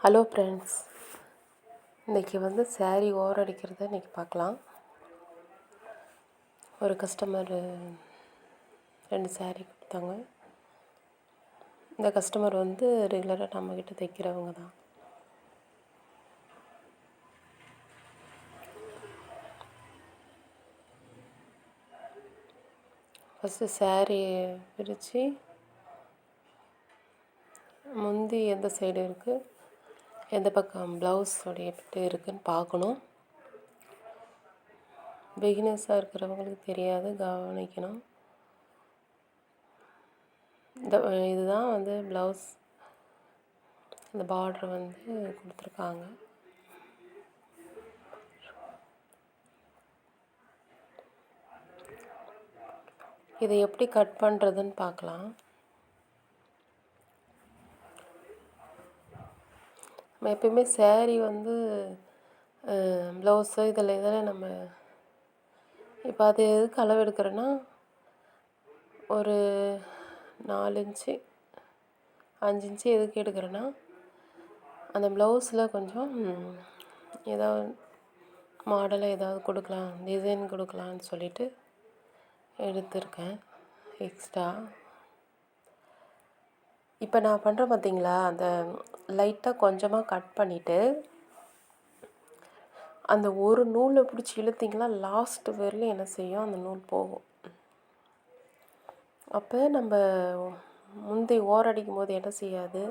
Hello friends, இன்றைக்கி வந்து சாரீ ஓரம் அடிக்கிறத இன்றைக்கி பார்க்கலாம். ஒரு கஸ்டமர் 2 சாரீ கொடுத்தாங்க. இந்த கஸ்டமர் வந்து ரெகுலராக நம்மக்கிட்ட தைக்கிறவங்க தான். ஃபஸ்ட்டு சாரீ பிரித்து முந்தி எந்த சைடு இருக்குது, எந்த பக்கம் ப்ளவுஸோடைய பிட்டு இருக்குதுன்னு பார்க்கணும். பிகினர்ஸாக இருக்கிறவங்களுக்கு தெரியாது, கவனிக்கணும். இதுதான் வந்து ப்ளவுஸ், இந்த பார்டர் வந்து கொடுத்துருக்காங்க. இதை எப்படி கட் பண்ணுறதுன்னு பார்க்கலாம். நம்ம எப்பயுமே சாரீ வந்து ப்ளவுஸு இதில் நம்ம இப்போ அது எதுக்கு அளவு எடுக்கிறேன்னா, ஒரு 4 இன்ச்சு 5 இன்ச்சு எதுக்கு எடுக்கிறேன்னா, அந்த ப்ளவுஸில் கொஞ்சம் ஏதாவது மாடலாக ஏதாவது கொடுக்கலாம், டிசைன் கொடுக்கலான்னு சொல்லிட்டு எடுத்திருக்கேன் எக்ஸ்ட்ரா. இப்போ நான் பண்ணுறேன் பார்த்தீங்களா, அந்த லைட்டாக கொஞ்சமாக கட் பண்ணிவிட்டு அந்த ஒரு நூலை பிடிச்சி இழுத்திங்கன்னா லாஸ்ட்டு வரையிலும் என்ன செய்யும், அந்த நூல் போகும். அப்போ நம்ம முந்தி ஓரடிக்கும் போது என்ன செய்யாது,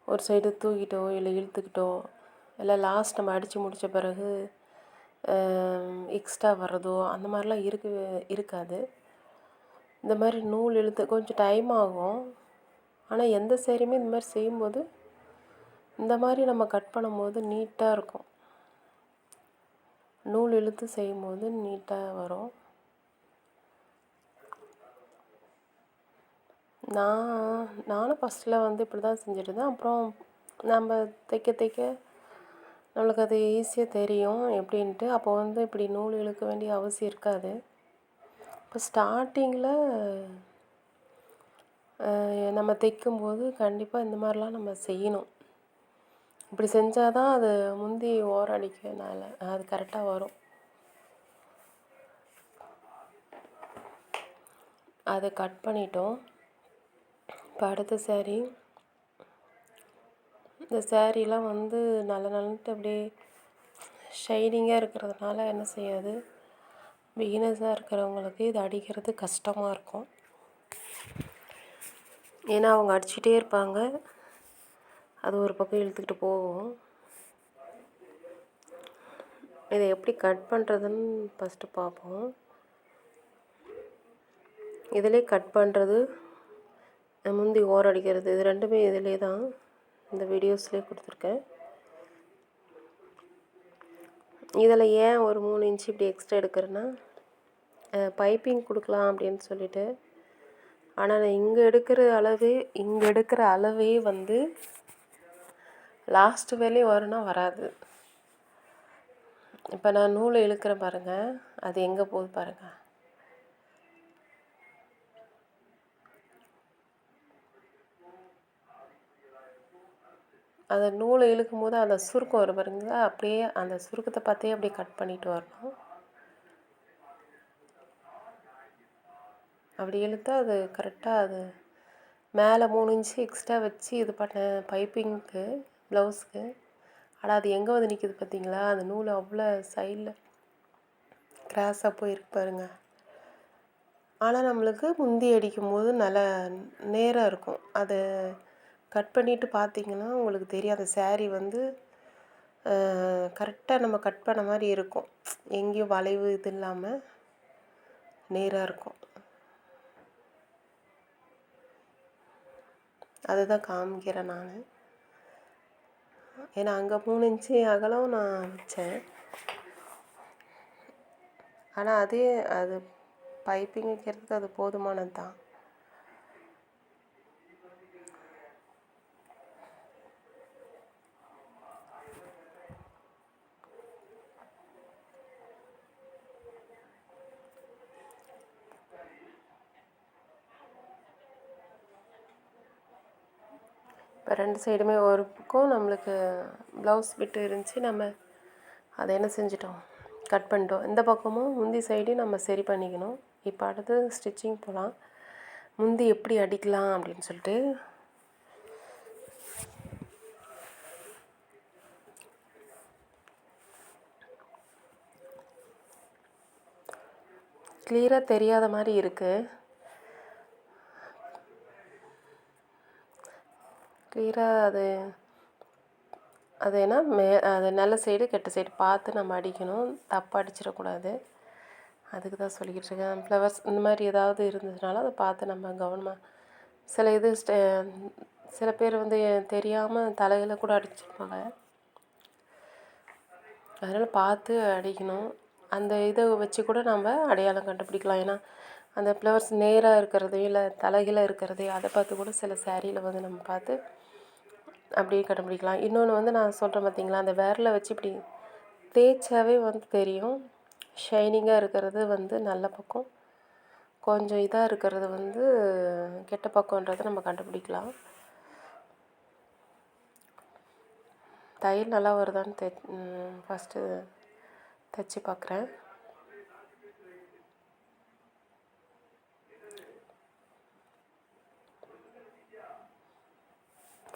ஒரு சைடு தூக்கிட்டோ இல்லை இழுத்துக்கிட்டோ, இல்லை லாஸ்ட் நம்ம அடித்து முடித்த பிறகு எக்ஸ்ட்ரா வர்றதோ அந்த மாதிரிலாம் இருக்காது. இந்த மாதிரி நூல் இழுத்து கொஞ்சம் டைம் ஆகும். ஆனால் எந்த சேரீயுமே இந்த மாதிரி செய்யும்போது இந்த மாதிரி நம்ம கட் பண்ணும்போது நீட்டாக இருக்கும். நூல் இழுத்து செய்யும்போது நீட்டாக வரும். நானும் ஃபஸ்ட்டில் வந்து இப்படி தான் செஞ்சுருந்தேன். அப்புறம் நம்ம தைக்க நம்மளுக்கு அது ஈஸியாக தெரியும் எப்படின்ட்டு. அப்போ வந்து இப்படி நூல் இழுக்க வேண்டிய அவசியம் இருக்காது. இப்போ ஸ்டார்டிங்கில் நம்ம தைக்கும்போது கண்டிப்பாக இந்த மாதிரிலாம் நம்ம செய்யணும். இப்படி செஞ்சால் தான் அது முந்தி ஓரம் அடிக்கிறதுனால அது கரெக்டாக வரும். அதை கட் பண்ணிட்டோம். இப்போ அடுத்த சாரீ, இந்த சாரீலாம் வந்து நல்லன்ட்டு அப்படியே ஷைனிங்காக இருக்கிறதுனால என்ன செய்யாது, பிகினர்ஸாக இருக்கிறவங்களுக்கு இது அடிக்கிறது கஷ்டமாக இருக்கும். ஏன்னா அவங்க அடிச்சுட்டே இருப்பாங்க, அது ஒரு பக்கம் இழுத்துக்கிட்டு போகும். இதை எப்படி கட் பண்ணுறதுன்னு ஃபஸ்ட்டு பார்ப்போம். இதிலே கட் பண்ணுறது, முந்தி ஓரம் அடிக்கிறது, இது ரெண்டுமே இதிலே தான் இந்த வீடியோஸ்லேயே கொடுத்துருக்கேன். இதில் ஏன் ஒரு 3 இன்ச்சு இப்படி எக்ஸ்ட்ரா எடுக்கிறேன்னா, பைப்பிங் கொடுக்கலாம் அப்படின்னு சொல்லிட்டு. ஆனால் நான் இங்கே எடுக்கிற அளவே வந்து லாஸ்ட்டு வேலையும் வரும்னா வராது. இப்போ நான் நூலை இழுக்கிறேன் பாருங்கள், அது எங்கே போகுது பாருங்கள். அந்த நூலை இழுக்கும் போது அந்த சுருக்கம் வரும் பாருங்களா, அப்படியே அந்த சுருக்கத்தை பார்த்தே அப்படியே கட் பண்ணிட்டு வரணும். அப்படி இழுத்தா அது கரெக்டாக அது மேலே 3 இன்ச்சு எக்ஸ்ட்ரா வச்சு இது பண்ணேன் பைப்பிங்க்கு, ப்ளவுஸுக்கு. ஆனால் அது எங்கே வந்து நிற்கிது பார்த்தீங்களா, அந்த நூல் அவ்வளோ சைடில் கிராஸாக போயிருக்கு பாருங்க. ஆனால் நம்மளுக்கு முந்தி அடிக்கும்போது நல்லா நேராக இருக்கும். அதை கட் பண்ணிவிட்டு பார்த்திங்கன்னா உங்களுக்கு தெரியும், அந்த சாரீ வந்து கரெக்டாக நம்ம கட் பண்ண மாதிரி இருக்கும். எங்கேயும் வளைவு இது இல்லாமல் நேராக இருக்கும். அதுதான் காமிக்கிறேன் நான். ஏன்னா அங்கே 3 இன்ச்சு அகலம் நான் வச்சேன். ஆனால் அது பைப்பிங் வைக்கிறதுக்கு அது போதுமானது தான். இப்போ 2 சைடுமே ஒரு பக்கம் நம்மளுக்கு ப்ளவுஸ் விட்டு இருந்துச்சு, நம்ம அதை என்ன செஞ்சிட்டோம், கட் பண்ணிட்டோம். இந்த பக்கமும் முந்தி சைடையும் நம்ம சரி பண்ணிக்கணும். இப்போ அடுத்து ஸ்டிச்சிங் போகலாம். முந்தி எப்படி அடிக்கலாம் அப்படின்னு சொல்லிட்டு கிளியராக தெரியாத மாதிரி இருக்குது. கிளியராக அது ஏன்னா அது நல்ல சைடு கெட்ட சைடு பார்த்து நம்ம அடிக்கணும், தப்பாக அடிச்சிடக்கூடாது. அதுக்கு தான் சொல்லிக்கிட்டு இருக்கேன். ஃப்ளவர்ஸ் இந்த மாதிரி ஏதாவது இருந்ததுனால அதை பார்த்து நம்ம கவனமாக சில பேர் வந்து தெரியாமல் தலையில் கூட அடிச்சிருப்பாங்க. அதனால் பார்த்து அடிக்கணும். அந்த இதை வச்சு கூட நம்ம அடையாளம் கண்டுபிடிக்கலாம். ஏன்னா அந்த ஃப்ளவர்ஸ் நேராக இருக்கிறது இல்லை தலைகீழ இருக்கிறது அதை பார்த்து கூட சில சேரீயில் வந்து நம்ம பார்த்து அப்படியே கண்டுபிடிக்கலாம். இன்னொன்று வந்து நான் சொல்கிறேன் பார்த்தீங்களா, அந்த விரல வச்சு இப்படி தேய்ச்சாவே வந்து தெரியும். ஷைனிங்காக இருக்கிறது வந்து நல்ல பக்கம், கொஞ்சம் இதாக இருக்கிறது வந்து கெட்ட பக்கன்றதை நம்ம கண்டுபிடிக்கலாம். தையல் நல்லா வருதான்னு ஃபஸ்ட்டு தைச்சி பார்க்குறேன்.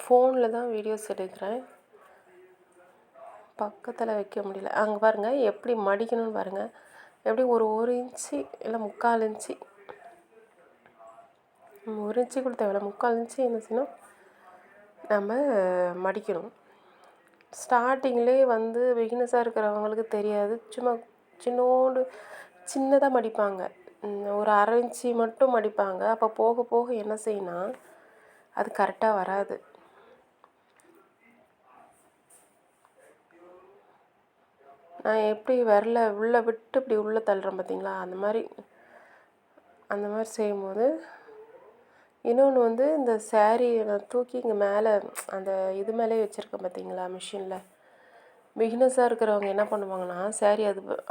ஃபோனில் தான் வீடியோஸ் எடுக்கிறேன், பக்கத்தில் வைக்க முடியல. அங்கே பாருங்கள் எப்படி மடிக்கணும்னு பாருங்கள். எப்படி ஒரு 1 இன்ச்சு இல்லை 3/4 இன்ச்சு, 1 இன்ச்சு கூட தேவையில்ல, 3/4 இன்ச்சு என்ன செய்யணும், நம்ம மடிக்கணும். ஸ்டார்டிங்லேயே வந்து பிகினஸாக இருக்கிறவங்களுக்கு தெரியாது, சும்மா சின்னதாக மடிப்பாங்க, ஒரு 1/2 இன்ச்சு மட்டும் மடிப்பாங்க. அப்போ போக போக என்ன செய்யணும், அது கரெக்டாக வராது. நான் எப்படி விரல உள்ளே விட்டு இப்படி உள்ளே தள்ளுறேன் பார்த்தீங்களா, அந்த மாதிரி செய்யும்போது. இன்னொன்று வந்து இந்த சேரீயை நான் தூக்கி இங்கே மேலே அந்த இது மேலே வச்சுருக்கேன் பார்த்தீங்களா மிஷினில். பிகினஸாக இருக்கிறவங்க என்ன பண்ணுவாங்கன்னா, சேரீ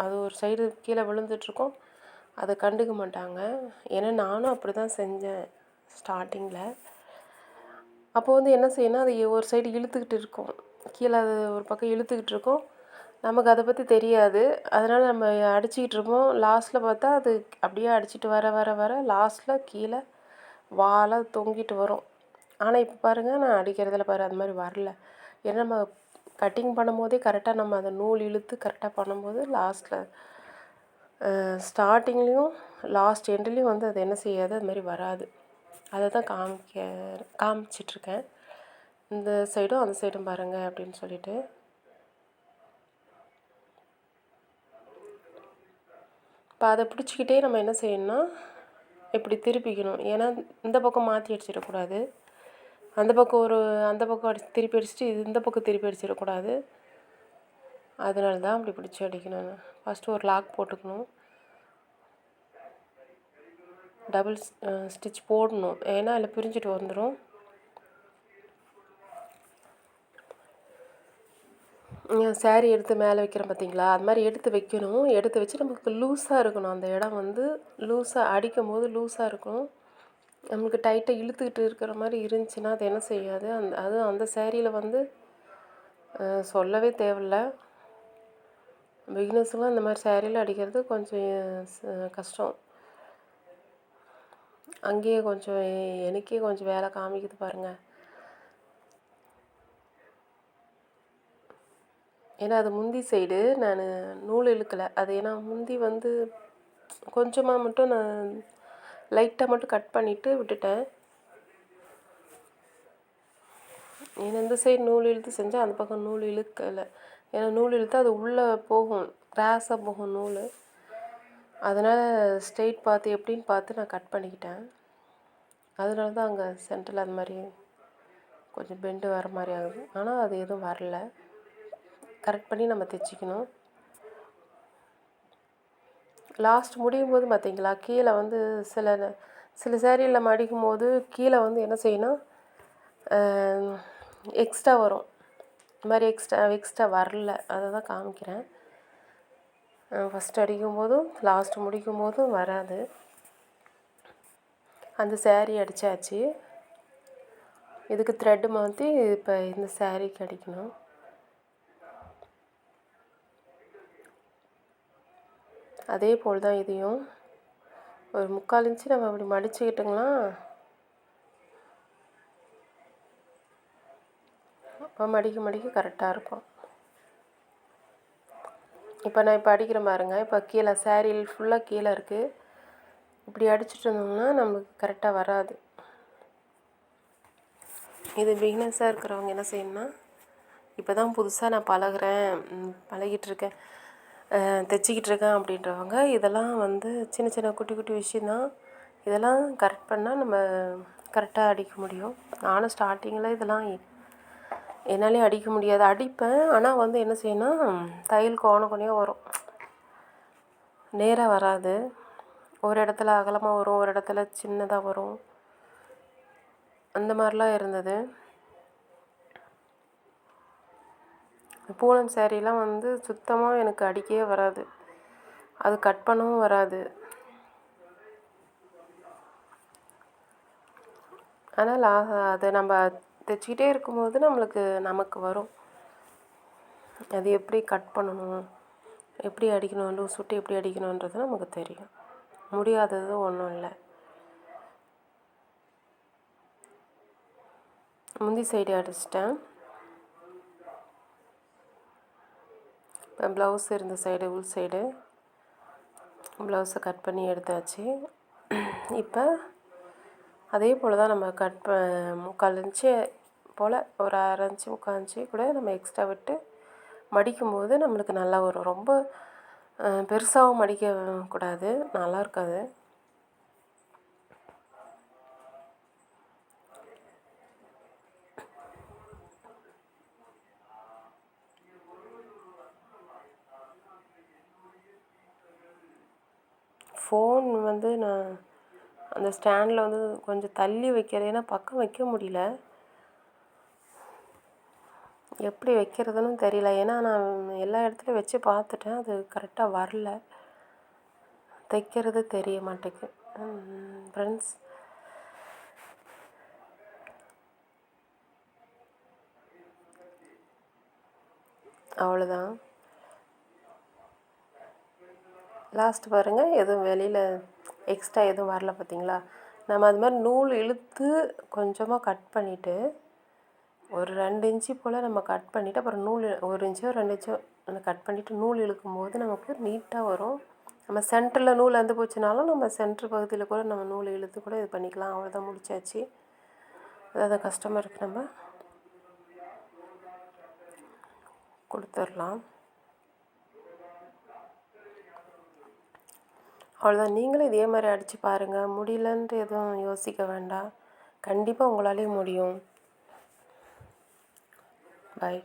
அது ஒரு சைடு கீழே விழுந்துட்டுருக்கோம், அதை கண்டுக்க மாட்டாங்க. ஏன்னா நானும் அப்படி தான் செஞ்சேன் ஸ்டார்டிங்கில். அப்போ வந்து என்ன செய்யணும், அது ஒரு சைடு இழுத்துக்கிட்டு இருக்கும், கீழே அது ஒரு பக்கம் இழுத்துக்கிட்டு இருக்கும், நமக்கு அதை பற்றி தெரியாது. அதனால் நம்ம அடிச்சுக்கிட்டு இருப்போம். லாஸ்ட்டில் பார்த்தா அது அப்படியே அடிச்சுட்டு வர வர வர லாஸ்ட்டில் கீழே வாலாக தொங்கிட்டு வரும். ஆனால் இப்போ பாருங்கள், நான் அடிக்கிறதுல அது மாதிரி வரல. ஏன்னா நம்ம கட்டிங் பண்ணும்போதே கரெக்டாக நம்ம அதை நூல் இழுத்து கரெக்டாக பண்ணும்போது லாஸ்ட்டில் ஸ்டார்டிங்லேயும் லாஸ்ட் எண்ட்லேயும் வந்து அது என்ன செய்யாது, அது மாதிரி வராது. அதை தான் காமிச்சிட்ருக்கேன். இந்த சைடும் அந்த சைடும் பாருங்கள் அப்படின்னு சொல்லிட்டு. இப்போ அதை பிடிச்சிக்கிட்டே நம்ம என்ன செய்யணும்னா இப்படி திருப்பிக்கணும். ஏன்னா இந்த பக்கம் மாற்றி அடிச்சிடக்கூடாது, அந்த பக்கம் திருப்பி அடிச்சுட்டு இந்த பக்கம் திருப்பி அடிச்சிடக்கூடாது. அதனால தான் அப்படி பிடிச்சி அடிக்கணும். ஃபஸ்ட்டு ஒரு லாக் போட்டுக்கணும், டபுள் ஸ்டிச் போடணும், ஏன்னா அதில் பிரிஞ்சுட்டு வந்துடும். சேரீ எடுத்து மேலே வைக்கிறோம் பார்த்தீங்களா, அது மாதிரி எடுத்து வைக்கணும். எடுத்து வச்சு நமக்கு லூஸாக இருக்கணும், அந்த இடம் வந்து லூஸாக அடிக்கும் போது லூஸாக இருக்கணும். நமக்கு டைட்டாக இழுத்துக்கிட்டு இருக்கிற மாதிரி இருந்துச்சுன்னா அது என்ன செய்யாது, அந்த சேரீயில் வந்து சொல்லவே தேவையில்ல. பிகினர்ஸுலாம் இந்த மாதிரி சேரீயில் அடிக்கிறது கொஞ்சம் கஷ்டம். அங்கேயே கொஞ்சம் எனக்கே கொஞ்சம் வேலை காமிக்குது பாருங்கள். ஏன்னா அது முந்தி சைடு நான் நூல் இழுக்கலை. அது ஏன்னா முந்தி வந்து கொஞ்சமாக மட்டும் நான் லைட்டாக மட்டும் கட் பண்ணிவிட்டு விட்டுட்டேன். ஏன்னா இந்த சைடு நூல் இழுத்து செஞ்சால் அந்த பக்கம் நூல் இழுக்கலை. ஏன்னா நூல் இழுத்தா அது உள்ளே போகும், கிராஸாக போகும் நூல். அதனால் ஸ்ட்ரெயிட் பார்த்து எப்படின்னு பார்த்து நான் கட் பண்ணிக்கிட்டேன். அதனால தான் அங்கே சென்டரில் அது மாதிரி கொஞ்சம் பெண்டு வர மாதிரி ஆகுது. ஆனால் அது எதுவும் வரல, கரெக்ட் பண்ணி நம்ம தைச்சிக்கணும். லாஸ்ட் முடியும் போது பார்த்தீங்களா, கீழே வந்து சில சேரீயில் மடிக்கும் போது கீழே வந்து என்ன செய்யணும், எக்ஸ்ட்ரா வரும். இந்த மாதிரி எக்ஸ்ட்ரா வரல, அதை தான் காமிக்கிறேன். ஃபஸ்ட் அடிக்கும் போதும் லாஸ்ட் முடிக்கும் போதும் வராது. அந்த சேரீ அடித்தாச்சு. இதுக்கு த்ரெட்டு மாற்றி இப்போ இந்த சாரீக்கு அடிக்கணும். அதே போல் தான் இதையும் ஒரு 3/4 இன்ச்சு நம்ம அப்படி மடிச்சுக்கிட்டோங்களா, அப்போ மடிக்க மடிக்க கரெக்டாக இருக்கும். இப்போ நான் அடிக்கிற பாருங்க. இப்போ கீழே சாரீ ஃபுல்லாக கீழே இருக்குது. இப்படி அடிச்சுட்டு இருந்தோம்னா நம்மளுக்கு கரெக்டாக வராது. இது பிகினர்ஸாக இருக்கிறவங்க என்ன செய்யணும்னா, இப்போ தான் புதுசாக நான் பழகிட்டுருக்கேன், தைச்சிக்கிட்டு இருக்கேன் அப்படின்றவங்க இதெல்லாம் வந்து சின்ன சின்ன குட்டி குட்டி விஷயந்தான். இதெல்லாம் கரெக்ட் பண்ணால் நம்ம கரெக்டாக அடிக்க முடியும். நானும் ஸ்டார்டிங்கில் இதெல்லாம் என்னாலே அடிக்க முடியாது. அடிப்பேன், ஆனால் வந்து என்ன செய்யணும்னா தையல் கோண கோணையாக வரும், நேராக வராது. ஒரு இடத்துல அகலமாக வரும், ஒரு இடத்துல சின்னதாக வரும். அந்த மாதிரிலாம் இருந்தது. பூனம் சாரீலாம் வந்து சுத்தமாக எனக்கு அடிக்கவே வராது, அது கட் பண்ணவும் வராது. ஆனால் அதை நம்ம தைச்சிக்கிட்டே இருக்கும்போது நமக்கு வரும். அது எப்படி கட் பண்ணணும், எப்படி அடிக்கணும், லூஸ் விட்டு எப்படி அடிக்கணுன்றது நமக்கு தெரியும். முடியாதது ஒன்றும் இல்லை. முந்தி சைடு அடிச்சிட்டேன். இப்போ ப்ளவுஸ் இருந்த சைடு, உள் சைடு ப்ளவுஸை கட் பண்ணி எடுத்தாச்சு. இப்போ அதே போல் தான் நம்ம 3/4 இன்ச்சு போல், ஒரு 1/2 இன்ச்சு 3/4 இன்ச்சு கூட நம்ம எக்ஸ்ட்ரா விட்டு மடிக்கும்போது நம்மளுக்கு நல்லா வரும். ரொம்ப பெருசாகவும் மடிக்கக்கூடாது, நல்லா இருக்காது. ஃபோன் வந்து நான் அந்த ஸ்டாண்டில் வந்து கொஞ்சம் தள்ளி வைக்கிறேன், ஏன்னா பக்கம் வைக்க முடியல. எப்படி வைக்கிறதுன்னு தெரியல, ஏன்னா நான் எல்லா இடத்துலையும் வச்சு பார்த்துட்டேன், அது கரெக்டாக வரல, தைக்கிறது தெரிய மாட்டேங்குது. ஃப்ரெண்ட்ஸ், அவ்வளோதான். லாஸ்ட்டு பாருங்கள், எதுவும் வெளியில் எக்ஸ்ட்ரா எதுவும் வரல பார்த்தீங்களா. நம்ம அது மாதிரி நூல் இழுத்து கொஞ்சமாக கட் பண்ணிவிட்டு, ஒரு 2 இன்ச்சு போல் நம்ம கட் பண்ணிவிட்டு, அப்புறம் நூல் 1 இன்ச்சோ 2 இன்ச்சோ கட் பண்ணிவிட்டு நூல் இழுக்கும்போது நமக்கு நீட்டாக வரும். நம்ம சென்டரில் நூல் அந்து போச்சுனாலும் நம்ம சென்ட்ரு பகுதியில் கூட நம்ம நூல் இழுத்து கூட இது பண்ணிக்கலாம். அவ்வளோதான், முடிச்சாச்சு. அதாவது கஸ்டமருக்கு நம்ம கொடுத்துடலாம். அவ்வளோதான். நீங்களும் இதே மாதிரி அடித்து பாருங்கள். முடியலன்ட்டு எதுவும் யோசிக்க வேண்டாம், கண்டிப்பாக உங்களாலேயும் முடியும். பாய்.